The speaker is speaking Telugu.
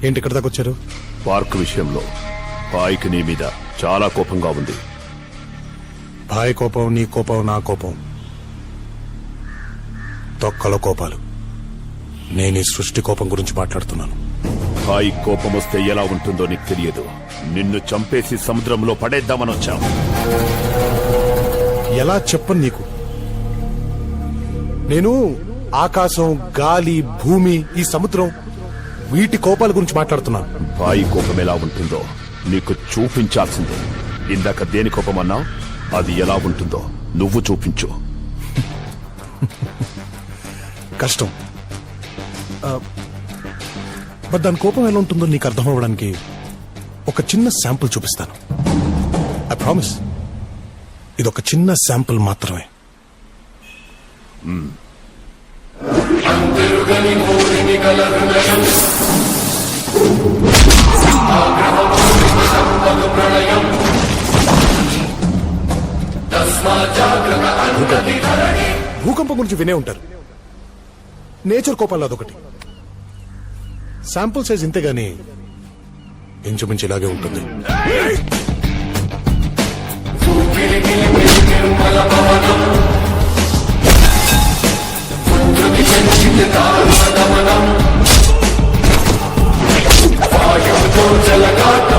ఏంటి ఇక్కడ దాకా వచ్చారు? పార్క్ విషయంలో బాయ్కి నీ మీద చాలా కోపంగా ఉంది. భాయ్ కోపం, నీ కోపం, నా కోపం తొక్కల కోపాలు. నేను ఈ సృష్టి కోపం గురించి మాట్లాడుతున్నాను. బాయ్ కోపం వస్తే ఎలా ఉంటుందో నీకు తెలియదు. నిన్ను చంపేసి సముద్రంలో పడేద్దామని వచ్చాం. ఎలా చెప్పను నీకు? నేను ఆకాశం, గాలి, భూమి, ఈ సముద్రం, వీటి కోపాల గురించి మాట్లాడుతున్నాను. బాయ్ కోపం ఎలా ఉంటుందో నీకు చూపించాల్సిందే. ఇందాక దేని కోపం అన్నావు? అది ఎలా ఉంటుందో నువ్వు చూపించు. కష్టం. బట్ దాని కోపం ఎలా ఉంటుందో నీకు అర్థం అవ్వడానికి ఒక చిన్న శాంపుల్ చూపిస్తాను. I promise. ఇదొక చిన్న శాంపుల్ మాత్రమే. భూకంపం గురించి వినే ఉంటారు. నేచర్ కోపాల్లో అదొకటి. శాంపుల్ సైజ్ ఇంతే గాని ఇంచుమించు ఇలాగే ఉంటుంది. జలగాట